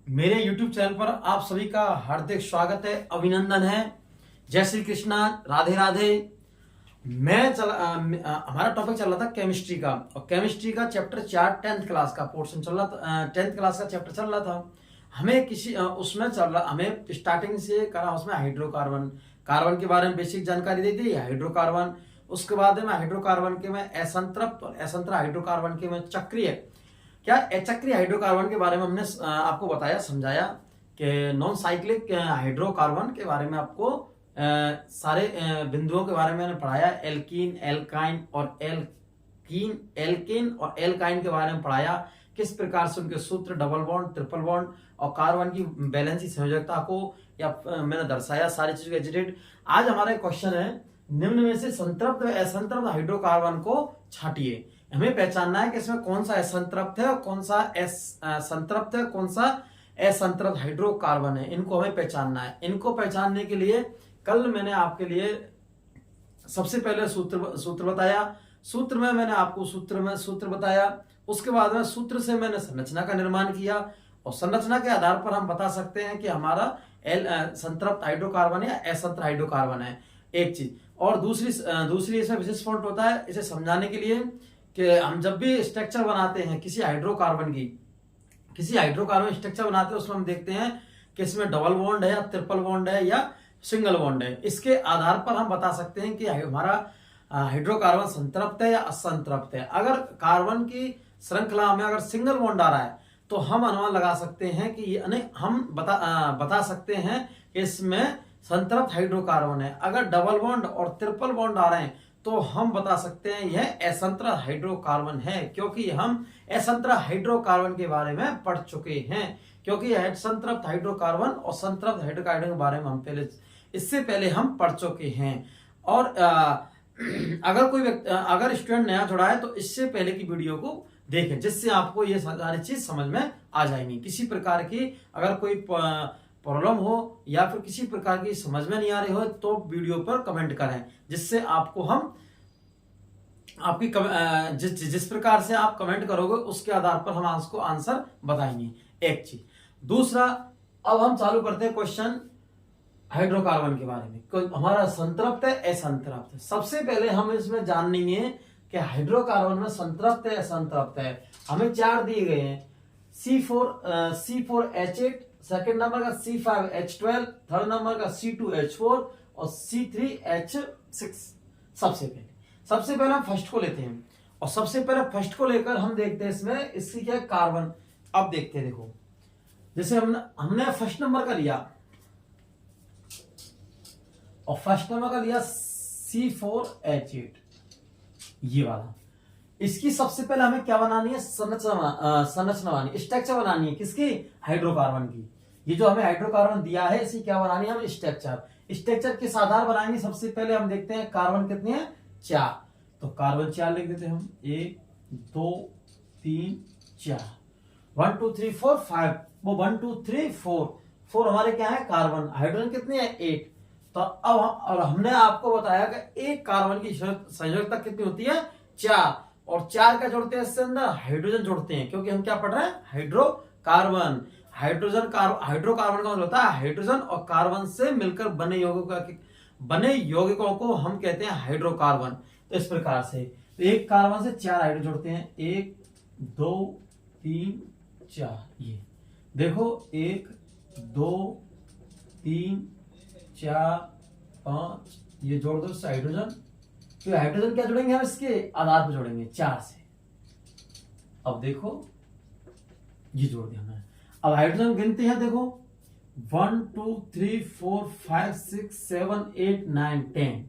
मेरे YouTube channel पर आप सभी का हार्दिक स्वागत है, अभिनंदन है। जय श्री कृष्णा, राधे राधे। हमारा टॉपिक चल रहा था केमिस्ट्री का, और केमिस्ट्री का चैप्टर 4 10th क्लास का पोर्शन चल रहा था। 10th क्लास का चैप्टर चल रहा था। हमें उसमें हमें स्टार्टिंग से करा उसमें हाइड्रोकार्बन कार्बन के बारे में बेसिक जानकारी दी थी। हाइड्रोकार्बन, उसके बाद में हाइड्रोकार्बन के में असंतृप्त और असंतृप्त हाइड्रोकार्बन के में चक्रीय, क्या चक्रीय हाइड्रोकार्बन के बारे में हमने आपको बताया, समझाया कि नॉन साइक्लिक हाइड्रोकार्बन के बारे में आपको सारे बिंदुओं के बारे में मैंने पढ़ाया। एल्कीन, एल्काइन और एल्केन और एल्काइन के बारे में पढ़ाया। किस प्रकार से उनके सूत्र, डबल बॉन्ड, ट्रिपल बॉन्ड और कार्बन की बैलेंसी संयोजकता को या मैंने दर्शाया, सारी चीजों एजुकेटेड। आज हमारा क्वेश्चन है, निम्न में से संतृप्त व असंतृप्त हाइड्रोकार्बन को छांटिए। हमें पहचानना है कि इसमें कौन सा असंतृप्त है और कौन सा संतृप्त है, कौन सा असंतृप्त हाइड्रोकार्बन है। इनको हमें पहचानना है। इनको पहचानने के लिए कल मैंने आपके लिए सबसे पहले सूत्र बताया। सूत्र में मैंने आपको सूत्र बताया। उसके बाद में सूत्र से मैंने संरचना का निर्माण किया, और संरचना के आधार पर हम बता सकते हैं कि हमारा संतृप्त हाइड्रोकार्बन या असंतृप्त हाइड्रोकार्बन है, एक चीज। और दूसरी इसमें विशेष पॉइंट होता है, इसे समझाने के लिए कि हम जब भी स्ट्रक्चर बनाते हैं किसी हाइड्रोकार्बन स्ट्रक्चर बनाते हैं, उसमें हम देखते हैं कि इसमें डबल बॉन्ड है या ट्रिपल बॉन्ड है या सिंगल बॉन्ड है। इसके आधार पर हम बता सकते हैं कि हमारा हाइड्रोकार्बन संतृप्त है या असंतृप्त है। अगर कार्बन की श्रृंखला में अगर सिंगल बॉन्ड आ रहा है तो हम अनुमान लगा सकते हैं कि हम बता सकते हैं कि इसमें संतृप्त हाइड्रोकार्बन है। अगर डबल बॉन्ड और ट्रिपल बॉन्ड आ रहे हैं तो हम बता सकते हैं यह असंतृप्त हाइड्रोकार्बन है, क्योंकि हम असंतृप्त हाइड्रोकार्बन के बारे में पढ़ चुके हैं। क्योंकि संतृप्त हाइड्रोकार्बन और संतृप्त हाइड्रोकार्बन के बारे में हम इससे पहले हम पढ़ चुके हैं। और अगर स्टूडेंट नया जुड़ा है तो इससे पहले की वीडियो को देखें, जिससे आपको ये सारी चीज समझ में आ जाएंगी। किसी प्रकार की अगर कोई प्रॉब्लम हो या फिर किसी प्रकार की समझ में नहीं आ रही हो तो वीडियो पर कमेंट करें, जिससे आपको हम आपकी जिस प्रकार से आप कमेंट करोगे उसके आधार पर हम आपको आंसर बताएंगे, एक चीज। दूसरा, अब हम चालू करते हैं क्वेश्चन हाइड्रोकार्बन के बारे में। हमारा संतृप्त है असंतृप्त है। सबसे पहले हम इसमें जान लेंगे कि हाइड्रोकार्बन में संतृप्त है असंतृप्त है। हमें 4 दिए गए हैं, C4H8, सेकेंड नंबर का C5H12, थर्ड नंबर का C2H4 और C3H6। सबसे पहले हम फर्स्ट को लेते हैं, और सबसे पहले फर्स्ट को लेकर हम देखते हैं इसमें इसकी क्या कार्बन। अब देखते हैं, देखो जैसे हमने फर्स्ट नंबर का लिया, और फर्स्ट नंबर का लिया C4H8, ये वाला। इसकी सबसे पहले हमें क्या बनानी है, संरचना बनानी, स्ट्रक्चर बनानी है। किसकी? हाइड्रोकार्बन की। ये जो हमें हाइड्रोकार्बन दिया है इसी क्या बनानी है हम, स्ट्रक्चर किस आधार बनाएंगे। सबसे पहले हम देखते हैं कार्बन कितने हैं, 4। तो कार्बन 4 लिख देते हैं हम, 1 2 3 4, 1 2 3 4 5, वो 1 2 3 4 हमारे क्या है कार्बन। हाइड्रोजन कितने हैं, 8। तो अब हमने आपको बताया कि एक कार्बन की संयोजकता कितनी होती है, 4, और 4 का जोड़ते हैं इससे अंदर हाइड्रोजन जोड़ते हैं, क्योंकि हम क्या पढ़ रहे हैं, हाइड्रोकार्बन। हाइड्रोकार्बन का मतलब होता है हाइड्रोजन और कार्बन से मिलकर बने यौगिकों को हम कहते हैं हाइड्रोकार्बन। तो इस प्रकार से तो एक कार्बन से 4 हाइड्रोजन जोड़ते हैं, 1 2 3 4। ये देखो 1 2 3 4 5, ये जोड़ दो हाइड्रोजन। तो हाइड्रोजन क्या जोड़ेंगे हम, इसके आधार पर जोड़ेंगे 4 से। अब देखो ये जोड़ दिया हमने। अब हाइड्रोजन गिनते हैं, देखो 1 2 3 4 5 6 7 8 9 10।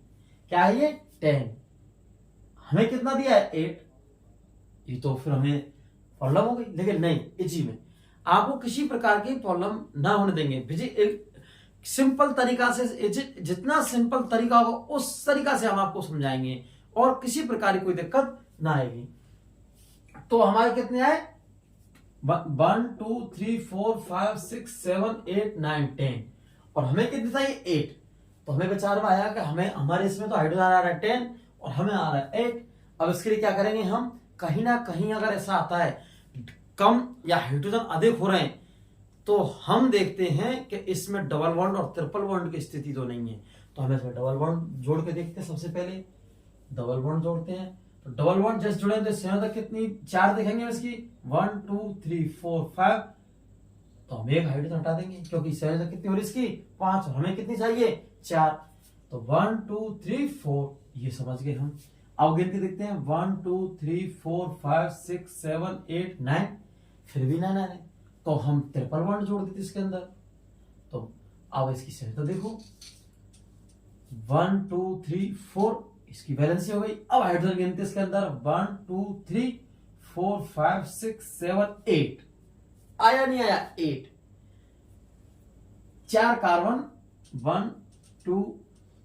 क्या है ये, 10। हमें कितना दिया है, 8। ये तो फिर हमें प्रॉब्लम हो गई, लेकिन नहीं, इजी में आपको किसी प्रकार की प्रॉब्लम ना होने देंगे। सिंपल तरीका से, जितना सिंपल तरीका होगा उस तरीका से हम आपको समझाएंगे, और किसी प्रकार की कोई दिक्कत ना आएगी। तो हमारे कितने आए, 1 2 3 4 5 6 7 8 9 10, और हमें कितनी चाहिए, 8। तो हमें विचार में आया कि हमारे इसमें तो हाइड्रोजन आ रहा है 10 और हमें आ रहा है 8। अब इसके लिए क्या करेंगे हम, कहीं ना कहीं अगर ऐसा आता है कम या हाइड्रोजन अधिक हो रहे हैं तो हम देखते हैं कि इसमें डबल बॉन्ड और ट्रिपल बॉन्ड की स्थिति तो नहीं है, तो हम इसमें डबल बॉन्ड जोड़ के देखते हैं। सबसे पहले डबल बॉन्ड जोड़ते हैं, तो डबल बॉन्ड जैसे जुड़े तो इससे तक कितनी 4 देखेंगे इसकी 1 2 3 4 5, तो हम एक हाइड्रोजन हटा देंगे क्योंकि इससे तक कितनी हो रही इसकी 5 और हमें कितनी चाहिए 4, तो 1 2 3 4 ये समझ गए हम। अब गिन के देखते हैं 1 2 3 4 5 6 7 8 9, फिर भी 9 है, तो हम ट्रिपल बॉन्ड जोड़ देते इसके अंदर। तो अब इसकी संख्या देखो 1 2 3 4, इसकी वैलेंसी हो गई। अब हाइड्रोजन गिनते इसके अंदर 1 2 3 4 5 6 7 8, आया नहीं आया 8, 4 कार्बन 1 2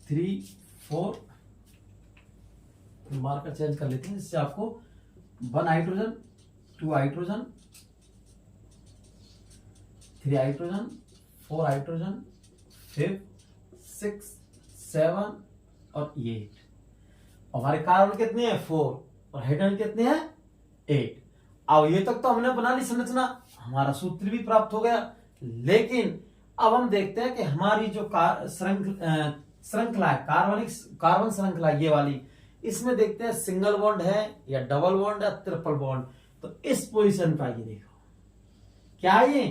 3 4, मार्कर चेंज कर लेते हैं जिससे आपको 1 हाइड्रोजन 2 हाइड्रोजन 3 हाइड्रोजन 4 हाइड्रोजन 5 6 7 और 8, हमारे कार्बन कितने हैं 4 और हाइड्रोजन कितने हैं 8। अब ये तक तो हमने बना ली संरचना, हमारा सूत्र भी प्राप्त हो गया, लेकिन अब हम देखते हैं कि हमारी जो श्रृंखला है कार्बन श्रृंखला ये वाली, इसमें देखते हैं सिंगल बॉन्ड है या डबल बॉन्ड या ट्रिपल बॉन्ड। तो इस पोजीशन पर ये देखो क्या है ये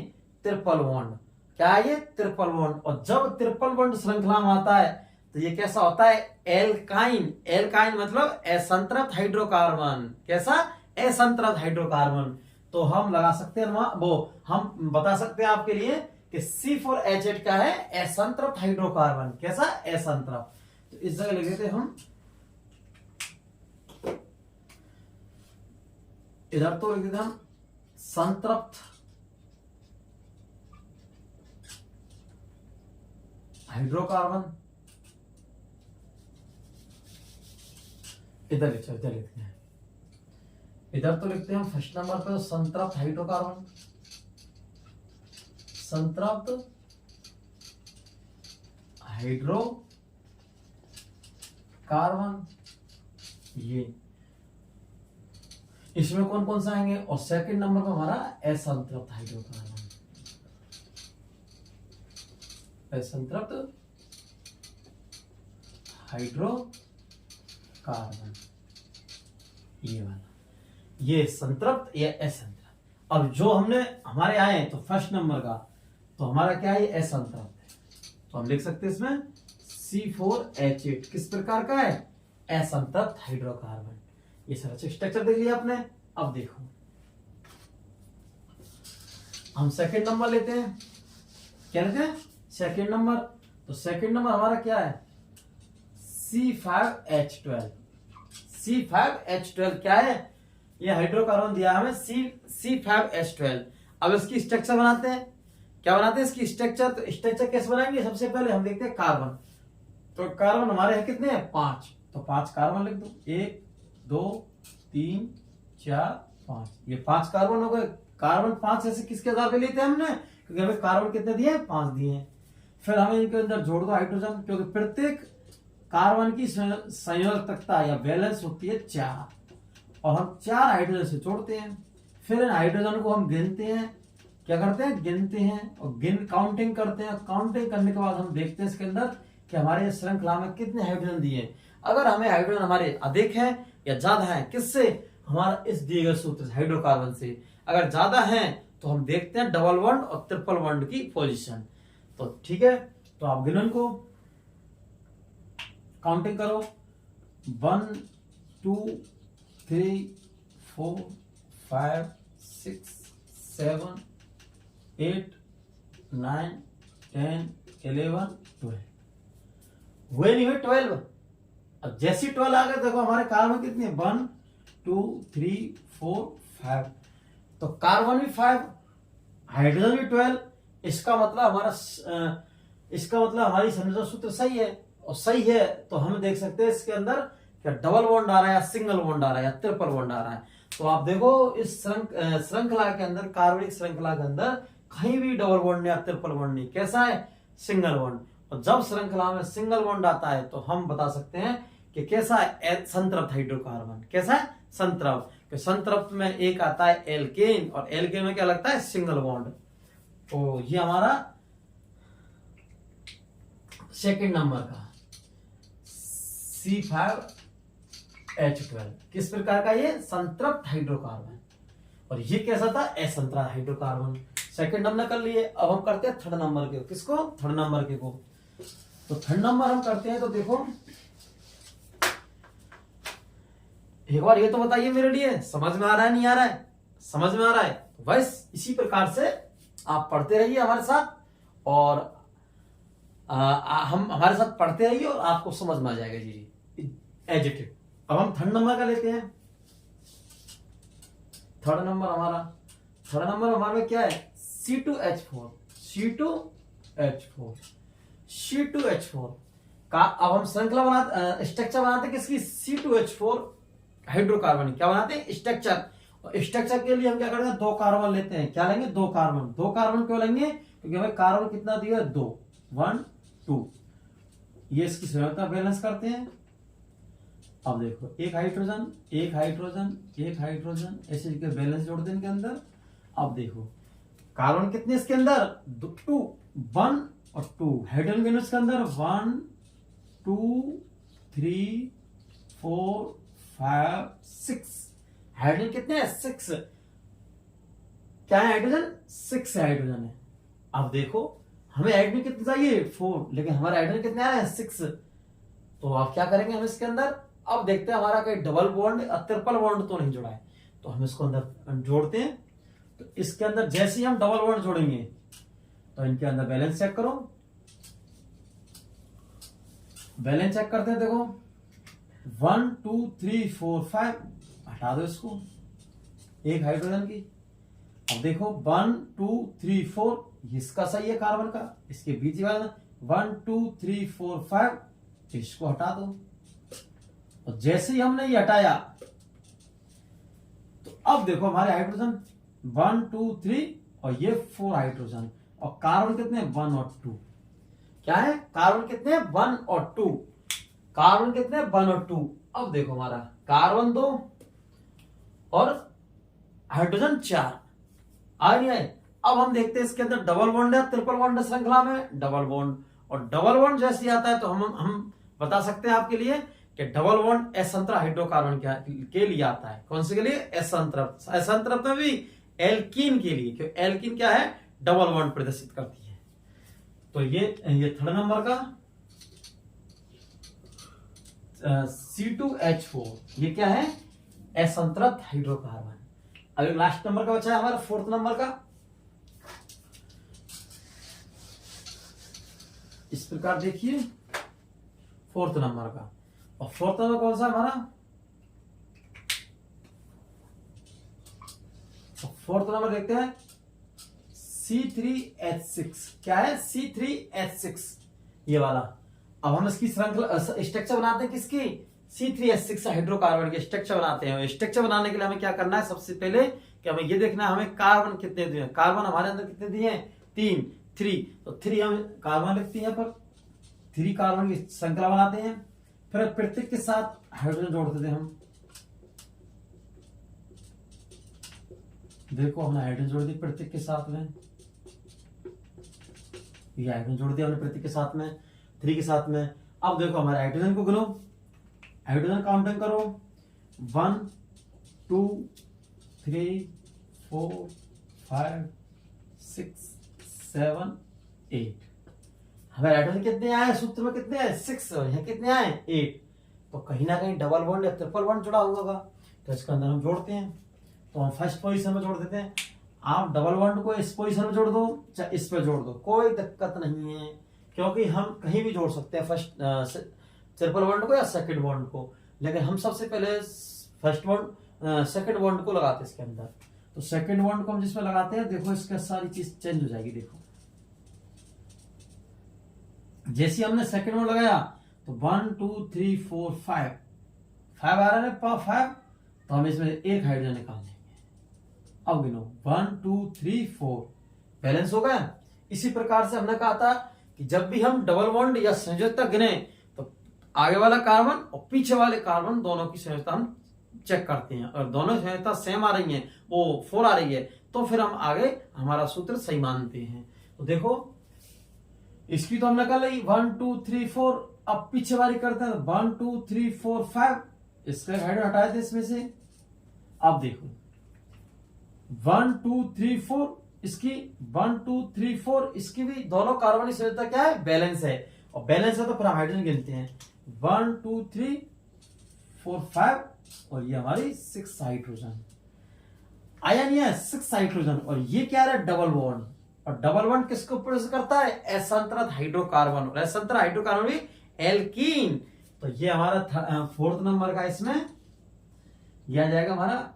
ट्रिपल बॉन्ड, क्या है ये ट्रिपल बॉन्ड। और जब ट्रिपल बॉन्ड श्रृंखला में आता है तो ये कैसा होता है एल्काइन, एल्काइन मतलब असंतृप्त हाइड्रोकार्बन, कैसा असंतृप्त हाइड्रोकार्बन। तो हम लगा सकते हैं वो हम बता सकते हैं आपके लिए कि C4H8 क्या है असंतृप्त हाइड्रोकार्बन, कैसा असंतृप्त। तो इस जगह लिख देते हम, इधर तो लिख देते हम संतृप्त हाइड्रोकार्बन, इधर लिखते हैं, इधर तो लिखते हैं हम फर्स्ट नंबर पे संतृप्त हाइड्रोकार्बन, संतृप्त हाइड्रोकार्बन, ये इसमें कौन कौन सा आएंगे। और सेकंड नंबर पर हमारा असंतृप्त हाइड्रोकार्बन, असंतृप्त हाइड्रोकार्बन, ये वाला, ये संतृप्त या असंतृप्त। अब जो हमने हमारे आए तो फर्स्ट नंबर का, तो हमारा क्या है असंतृप्त है, तो हम लिख सकते हैं इसमें C4H8 किस प्रकार का है असंतृप्त हाइड्रोकार्बन। ये सारा स्ट्रक्चर देख लिया आपने। अब देखो हम सेकंड नंबर लेते हैं, क्या लेते हैं सेकंड नंबर। तो सेकंड नंबर हमारा क्या है C5H12, C5H12 क्या है ये हाइड्रोकार्बन दिया हमें C5H12। अब इसकी स्ट्रक्चर बनाते हैं, क्या बनाते हैं इसकी स्ट्रक्चर। तो स्ट्रक्चर कैसे बनाएंगे, सबसे पहले हम देखते हैं कार्बन। तो कार्बन हमारे हैं कितने हैं 5, तो 5 कार्बन लिख दो, 1 2 3 4 5, ये 5 कार्बन हो गए। कार्बन 5 ऐसे किसके आधार पे लेते हैं हमने, क्योंकि हमें कार्बन कितने दिए 5 दिए हैं। फिर हमें इनके अंदर जोड़ दो हाइड्रोजन, क्योंकि प्रत्येक कार्बन की संयोजकता या बैलेंस होती है 4, और हम 4 हाइड्रोजन से जोड़ते हैं। फिर इन हाइड्रोजन को हम गिनते हैं, क्या करते हैं गिनते हैं और काउंटिंग करते हैं। काउंटिंग करने के बाद हम देखते हैं इसके अंदर कि हमारे श्रृंखला में कितने हाइड्रोजन दिए। अगर हमें हाइड्रोजन हमारे अधिक है या ज्यादा है, किससे, हमारा इस दिए गए सूत्र से हाइड्रोकार्बन से। अगर ज्यादा है तो हम देखते हैं डबल बॉन्ड और ट्रिपल बॉन्ड की पोजीशन। तो ठीक है, तो आप गिनो इनको, काउंटिंग करो 1 2 3 4 5 6 7 8 9 10 11 12, हुए नहीं हुए 12। अब जैसी 12 आ गए देखो हमारे कार्बन कितने 1 2 3 4 5, तो कार्बन भी 5, हाइड्रोजन भी 12। इसका मतलब हमारी संरचना सूत्र सही है, और सही है तो हम देख सकते हैं इसके अंदर क्या डबल बॉन्ड आ रहा है या सिंगल बॉन्ड आ रहा है या ट्रिपल बॉन्ड आ रहा है। तो आप देखो इस श्रृंखला के अंदर, कार्बनिक श्रृंखला के अंदर कहीं भी डबल बॉन्ड या ट्रिपल बॉन्ड नहीं, कैसा है सिंगल बॉन्ड। और जब श्रृंखला में सिंगल बॉन्ड आता है तो हम बता सकते हैं कि कैसा है संतृप्त हाइड्रोकार्बन, कैसा है संतृप्त। संतृप्त में एक आता है एल्केन, और एल्केन में क्या लगता है सिंगल बॉन्ड। तो ये हमारा सेकंड नंबर का C5H12 किस प्रकार का, ये संतृप्त हाइड्रोकार्बन। और ये कैसा था, असंतृप्त हाइड्रोकार्बन। सेकंड हमने कर लिए, अब हम करते हैं थर्ड नंबर के। किसको, थर्ड नंबर के को। तो थर्ड नंबर हम करते हैं, तो देखो एक बार ये तो बताइए मेरे लिए, समझ में आ रहा है नहीं आ रहा है? समझ में आ रहा है तो बस इसी प्रकार से आप पढ़ते रहिए हमारे साथ, और हम हमारे साथ पढ़ते रहिए और आपको समझ में आ जाएगा जी एडिटिव। अब हम थर्ड नंबर का लेते हैं। थर्ड नंबर हमारे में क्या है, C2H4 का। अब हम श्रृंखला बनाते, स्ट्रक्चर बनाते हैं किसकी, C2H4 हाइड्रोकार्बन। क्या बनाते हैं, स्ट्रक्चर। और स्ट्रक्चर के लिए हम क्या करते हैं, 2 कार्बन लेते हैं। क्या लेंगे, 2 कार्बन। 2 कार्बन क्यों लेंगे, क्योंकि हमें कार्बन कितना दिया है, 2, 1 2। ये इसकी संयोजकता बैलेंस करते हैं। अब देखो एक हाइड्रोजन ऐसे के बैलेंस जोड़ दें इनके अंदर। अब देखो कार्बन कितने इसके अंदर, 2 1 और 2। हाइड्रोजन के इसके अंदर 1 2 3 4 5 6। हाइड्रोजन कितने हैं, 6। क्या है हाइड्रोजन, 6 हाइड्रोजन है। अब देखो हमें हाइड्रोजन कितने चाहिए, 4, लेकिन हमारे हाइड्रोजन कितने आ रहे हैं, 6। तो आप क्या करेंगे, हम इसके अंदर अब देखते हैं हमारा कोई डबल बॉन्ड ट्रिपल बॉन्ड तो नहीं जुड़ा है, तो हम इसको अंदर जोड़ते हैं। तो इसके अंदर जैसे ही हम डबल बॉन्ड जोड़ेंगे तो इनके अंदर बैलेंस चेक करो। बैलेंस चेक करते हैं, देखो 1 2 3 4 5, हटा दो इसको, एक हाइड्रोजन की। अब देखो 1 2 3 4, इसका सही है कार्बन का, इसके बीच वाला 1 2 3 4 5, इसको हटा दो। और जैसे ही हमने ये हटाया तो अब देखो हमारे हाइड्रोजन 1 2 3 और ये 4 हाइड्रोजन, और कार्बन कितने 1 और 2। क्या है, कार्बन कितने 1 और 2, कार्बन कितने 1 और 2। अब देखो हमारा कार्बन 2 और हाइड्रोजन 4 आ नहीं आए। अब हम देखते हैं इसके अंदर डबल बॉन्ड है, ट्रिपल बॉन्ड है, श्रृंखला में डबल बॉन्ड। और डबल बॉन्ड जैसे आता है तो हम बता सकते हैं आपके लिए कि डबल बॉन्ड असंतृप्त हाइड्रोकार्बन के लिए आता है। कौन से के लिए, असंतृप्त। असंतृप्त में भी एल्कीन के लिए, क्योंकि एल्कीन क्या है, डबल बॉन्ड प्रदर्शित करती है। तो ये थर्ड नंबर का C2H4 ये क्या है, असंतृप्त हाइड्रोकार्बन। अभी लास्ट नंबर का बचा है हमारा फोर्थ नंबर का। इस प्रकार देखिए फोर्थ नंबर का, और फोर्थ नंबर कौन सा हमारा, फोर्थ नंबर देखते हैं C3H6। क्या है, C3H6 ये वाला। अब हम इसकी श्रृंखला स्ट्रक्चर बनाते हैं किसकी, C3H6 हाइड्रोकार्बन के स्ट्रक्चर बनाते हैं। स्ट्रक्चर बनाने के लिए हमें क्या करना है, सबसे पहले कि हमें ये देखना है हमें कार्बन कितने दिए। कार्बन हमारे अंदर कितने दिए हैं, 3। तो 3 हम कार्बन लिखते हैं, पर 3 कार्बन की श्रृंखला बनाते हैं। फिर प्रत्येक के साथ हाइड्रोजन जोड़ देते हैं हम। देखो हमने हाइड्रोजन जोड़ दी प्रत्येक के साथ में, ये हाइड्रोजन जोड़ दिया हमने प्रत्येक के साथ में, 3 के साथ में। अब देखो हमारे हाइड्रोजन को गिनो, हाइड्रोजन काउंटिंग करो, 1 2 3 4 5 6 7 8। हमारे हाइड्रोजन कितने आए, सूत्र में कितने आए, 6, और यहाँ कितने आए, 8। तो कहीं ना कहीं डबल बॉन्ड या ट्रिपल बॉन्ड जुड़ा होगा, तो इसके अंदर हम जोड़ते हैं। तो हम फर्स्ट पोजीशन में जोड़ देते हैं। आप डबल बॉन्ड को इस पोजीशन में जोड़ दो चाहे इस पे जोड़ दो, कोई दिक्कत नहीं है, क्योंकि हम कहीं भी जोड़ सकते हैं फर्स्ट ट्रिपल बॉन्ड को या सेकंड बॉन्ड को। लेकिन हम सबसे पहले फर्स्ट बॉन्ड सेकंड बॉन्ड को लगाते हैं इसके अंदर। तो सेकंड बॉन्ड को हम जिसमें लगाते हैं, देखो इसका सारी चीज चेंज हो जाएगी। देखो जैसे हमने सेकंड बॉन्ड लगाया तो 1 2 3 4 5 आ रहा है 5, तो हम इसमें एक हाइड्रोजन निकाल देंगे। अब गिनो 1 2 3 4, बैलेंस हो गया। इसी प्रकार से हमने कहा था कि जब भी हम डबल बॉन्ड या संयोजकता गिने तो आगे वाला कार्बन और पीछे वाले कार्बन दोनों की संयोजकता हम चेक करते हैं, और दोनों संयोजकता सेम आ रही है, वो 4 आ रही है, तो फिर हम आगे हमारा सूत्र सही मानते हैं। तो देखो इसकी तो हमने कर ली 1 2 3 4। अब पीछे वाली करते हैं 1 2 3 4 5, इसका हाइड्रोजन हटाए थे इसमें से। अब देखो 1 2 3 4 इसकी 1 2 3 4 इसकी भी दोनों कार्बनिक संयोजकता क्या है, बैलेंस है, और बैलेंस है तो फिर हम हाइड्रोजन गिनते हैं 1 2 3 4 5 और ये हमारी 6 हाइड्रोजन आया नहीं है, 6 हाइड्रोजन। और ये क्या है, डबल बॉन्ड, और डबल बॉन्ड किसको प्रोड्यूस करता है, असंतृप्त हाइड्रोकार्बन, और असंतृप्त हाइड्रोकार्बन भी एल्कीन। तो ये हमारा 4th नंबर का इसमें यह आ जाएगा हमारा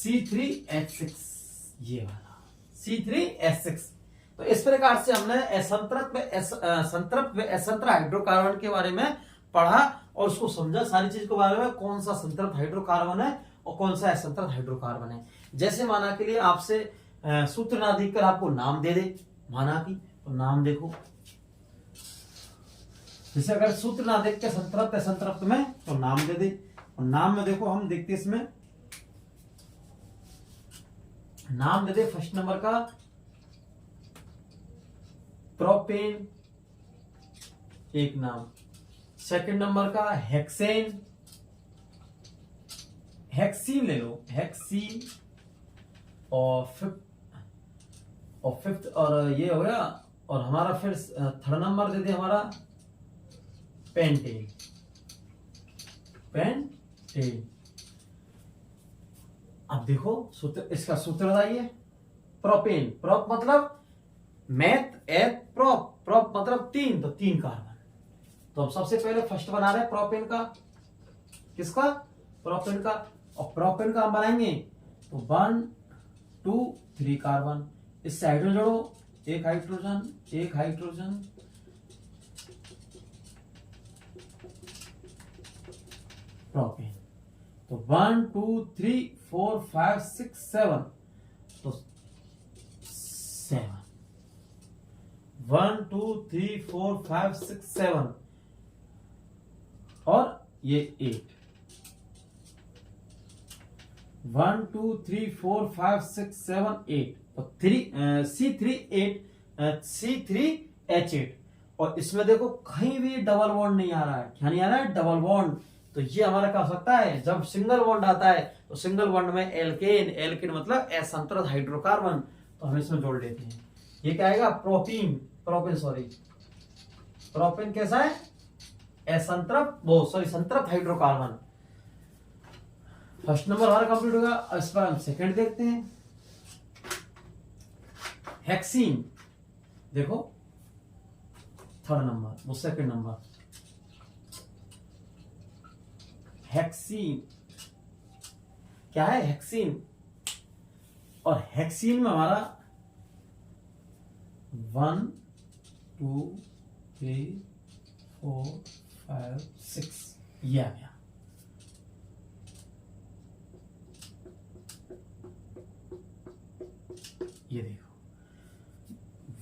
C3H6, ये वाला C3H6। तो इस प्रकार से हमने संतृप्त हाइड्रोकार्बन के बारे में पढ़ा और उसको समझा, सारी चीज के बारे में, कौन सा संतृप्त हाइड्रोकार्बन है और कौन सा असंतृप्त हाइड्रोकार्बन है। जैसे माना के लिए आपसे सूत्र ना देखकर आपको नाम दे दे, माना कि तो नाम देखो, जैसे अगर सूत्र ना देख के संतृप्त असंतृप्त में तो नाम दे दे, और नाम में देखो हम देखते इसमें नाम दे दे। फर्स्ट नंबर का प्रोपेन एक नाम, सेकंड नंबर का हेक्सेन, हेक्सीन ले लो, हेक्सीन, और फिफ्थ और ये हो गया। और हमारा फिर थर्ड नंबर दे दे हमारा पेंटेन, पेंटेन। अब देखो सूत्र, इसका सूत्र बताइए। प्रोपेन, प्रोप मतलब मैथ एथ प्रोप, प्रोप मतलब 3, तो 3 कार्बन। तो हम सबसे पहले फर्स्ट बना रहे हैं प्रोपेन का, किसका, प्रोपेन का। और प्रोपेन का हम बनाएंगे तो 1 2 3 कार्बन, इससे हाइड्रोजन जोड़ो, एक हाइड्रोजन, एक हाइड्रोजन, प्रोपेन। तो 1 2 3 4 5 6 7, तो 7, 1 2 3 4 5 6 7, और ये 8, 1 2 3 4 5 6 7 8, तो C3H8। और इसमें देखो कहीं भी डबल बॉन्ड नहीं आ रहा है, क्या नहीं आ रहा है, डबल बॉन्ड। तो ये हमारा क्या हो सकता है, जब सिंगल बॉन्ड आता है तो सिंगल बॉन्ड में एल्केन, एल्केन मतलब असंतृप्त हाइड्रोकार्बन, तो हम इसमें जोड़ लेते हैं। ये क्या आएगा, प्रोपेन, प्रोपेन कैसा है, संतृप्त हाइड्रोकार्बन। फर्स्ट नंबर हमारा कंप्लीट होगा। इस पर हम सेकंड देखते हैं, हेक्सीन। देखो थर्ड नंबर, वो सेकंड नंबर, हेक्सीन। क्या है, हेक्सीन। और हेक्सीन में हमारा 1 2 3 4 5 6 ये आ गया। ये देखो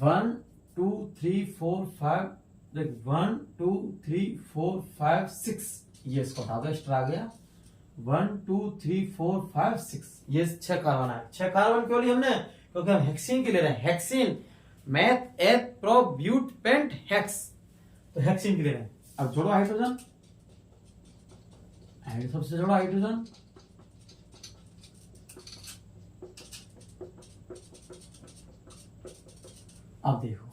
1 2 3 4 5, देख 1 2 3 4 5 6, ये इसको हटा दो, एक्स्ट्रा आ गया। 1 2 3 4 5 6, ये 6 कार्बन आए। 6 कार्बन क्यों लिए हमने, क्योंकि हम हेक्सीन के ले रहे हैं, hexene, meth eth prop but pent hex, तो हेक्सीन के ले रहे हैं। अब जोड़ो हाइड्रोजन, सबसे जोड़ो हाइड्रोजन, अब देखो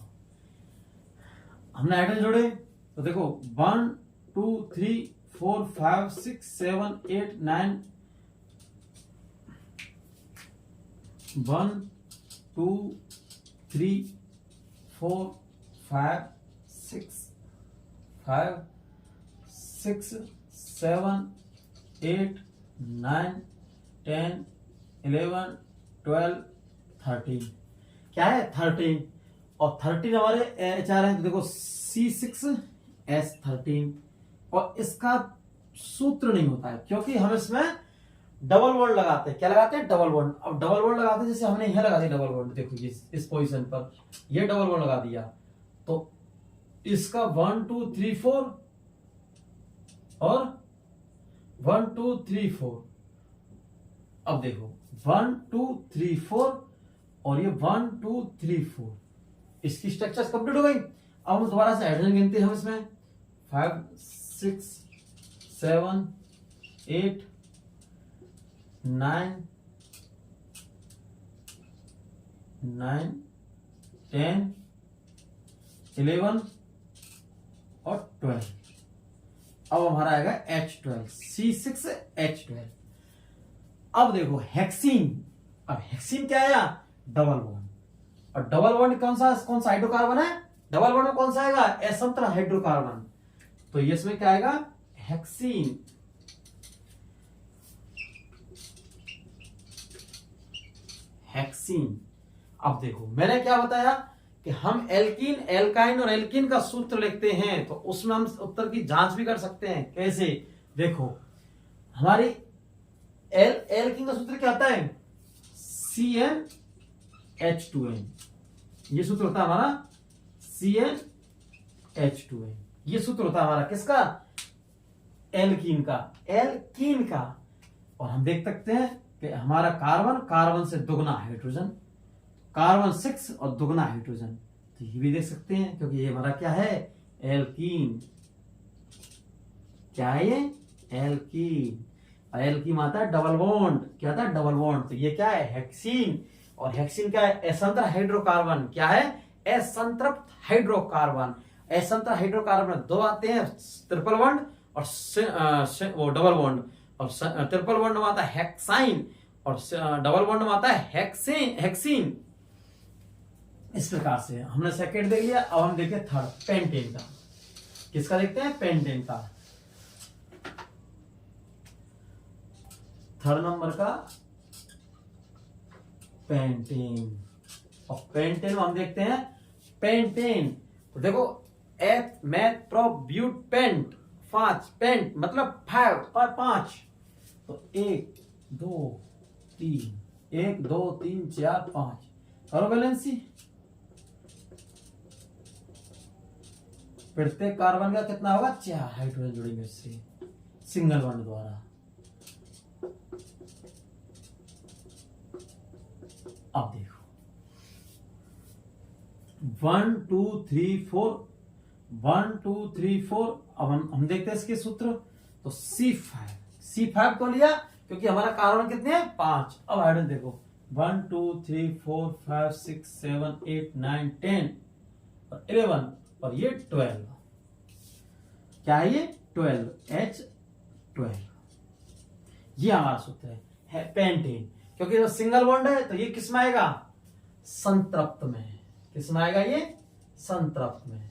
हमने हाइड्रोजन जोड़े, तो देखो 1 2 3 4 5 6 7 8 9, 1 2 3 4 5 6 7 8 9 10 11 12 13, क्या है 13। और 13 हमारे HR हैं, तो देखो C6H13। और इसका सूत्र नहीं होता है क्योंकि हम इसमें डबल बॉन्ड लगाते हैं। क्या लगाते हैं, डबल बॉन्ड। अब डबल बॉन्ड लगाते हैं, जैसे हमने यहां लगा दिया डबल बॉन्ड, देखो ये इस पोजीशन पर ये डबल बॉन्ड लगा दिया, तो इसका 1 2 3 4 और 1 2 3 4, अब देखो 1 2 3 4 और ये 1 2 3 4, इसकी स्ट्रक्चर्स कंप्लीट हो गई। अब हम दोबारा से हाइड्रोजन गिनते हैं हम इसमें 5 6 7 8 9 10 11 और 12। अब हमारा आएगा H12 C6H12। अब देखो हेक्सीन, अब हेक्सीन क्या आया, डबल बॉन्ड, और डबल बॉन्ड कौन सा हाइड्रोकार्बन है, डबल बॉन्ड में कौन सा आएगा, असंतर हाइड्रोकार्बन, तो ये इसमें क्या आएगा, हेक्सीन। हेक्सीन। अब देखो मैंने क्या बताया कि हम एल्कीन, एल्काइन और एल्कीन का सूत्र लिखते हैं, तो उसमें हम उत्तर की जांच भी कर सकते हैं। कैसे, देखो हमारी एल्कीन का सूत्र क्या होता है, CnH2n, ये सूत्र होता है हमारा CnH2n, ये सूत्र होता है हमारा किसका, एल्कीन का। और हम देख सकते हैं कि हमारा कार्बन से दुगना हाइड्रोजन, कार्बन 6 और दुगना हाइड्रोजन, तो ये भी देख सकते हैं क्योंकि ये हमारा क्या है, एल्कीन। क्या है ये, एल्कीन। और एल्कीन आता है डबल बॉन्ड, क्या आता है, डबल बॉन्ड, तो ये क्या है, हेक्सीन। और हेक्सीन क्या है, असंतर हाइड्रोकार्बन, क्या है, असंतृप्त हाइड्रोकार्बन। असंतर हाइड्रोकार्बन दो आते हैं, ट्रिपल बॉन्ड और वो डबल बॉन्ड, और ट्रिपल बॉन्ड में आता है हेक्साइन और डबल बॉन्ड में आता है हेक्सीन। इस प्रकार से हमने सेकेंड देख लिया। अब हम देखते हैं थर्ड, पेंटेन का। किसका देखते हैं, पेंटेन का। थर्ड नंबर का पेंटेन। और पेंटेन में हम देखते हैं पेंटेन, तो देखो eth meth prop but pent 5, pent मतलब 5, तो 1 2 3 1 2 3 4 5, करो बैलेंसी। प्रत्येक कार्बन का कितना होगा, 4 हाइड्रोजन जुड़ेंगे इससे सिंगल बॉन्ड द्वारा। अब देखो 1 2 3 4, 1 2 3 4। अब हम देखते हैं इसके सूत्र, तो C5 को लिया क्योंकि हमारा कार्बन कितने हैं, 5। अब हाइड्रोजन देखो 1 2 3 4 5 6 7 8 9 10 और 11 और ये 12, क्या है ये, 12 H12। ये हमारा सूत्र है पेंटेन। क्योंकि जो सिंगल बॉन्ड है तो ये किस में आएगा, संतृप्त में। किस में आएगा, ये संतृप्त में।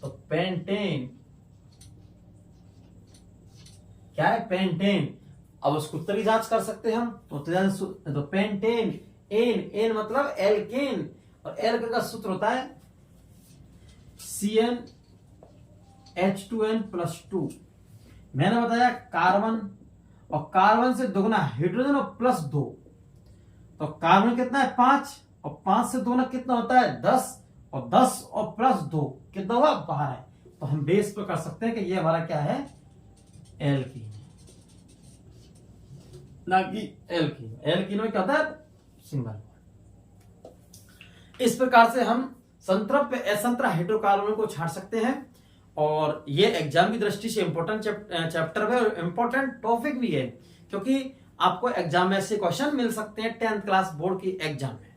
तो पेंटेन क्या है, पेंटेन। अब उसको उत्तर की जांच कर सकते हैं हम, तो पेंटेन, एन मतलब एल्केन, और एल्केन का सूत्र होता है CnH2n+2। मैंने बताया कार्बन, और कार्बन से दुगना हाइड्रोजन और +2, तो कार्बन कितना है, 5, और 5 से दुगना कितना होता है, 10, और 10 और +2 कितना हुआ, 12। तो हम बेस पे कर सकते हैं कि ये हमारा क्या है, एल्कीन, ना कि एल्कीन। एल्कीन में क्या होता है, सिंगल। इस प्रकार से हम संतृप्त असंतृप्त हाइड्रोकार्बन को छाट सकते हैं। और ये एग्जाम की दृष्टि से इंपॉर्टेंट चैप्टर है और इंपॉर्टेंट टॉपिक भी है, क्योंकि आपको एग्जाम में ऐसे क्वेश्चन मिल सकते हैं 10th क्लास बोर्ड की एग्जाम में।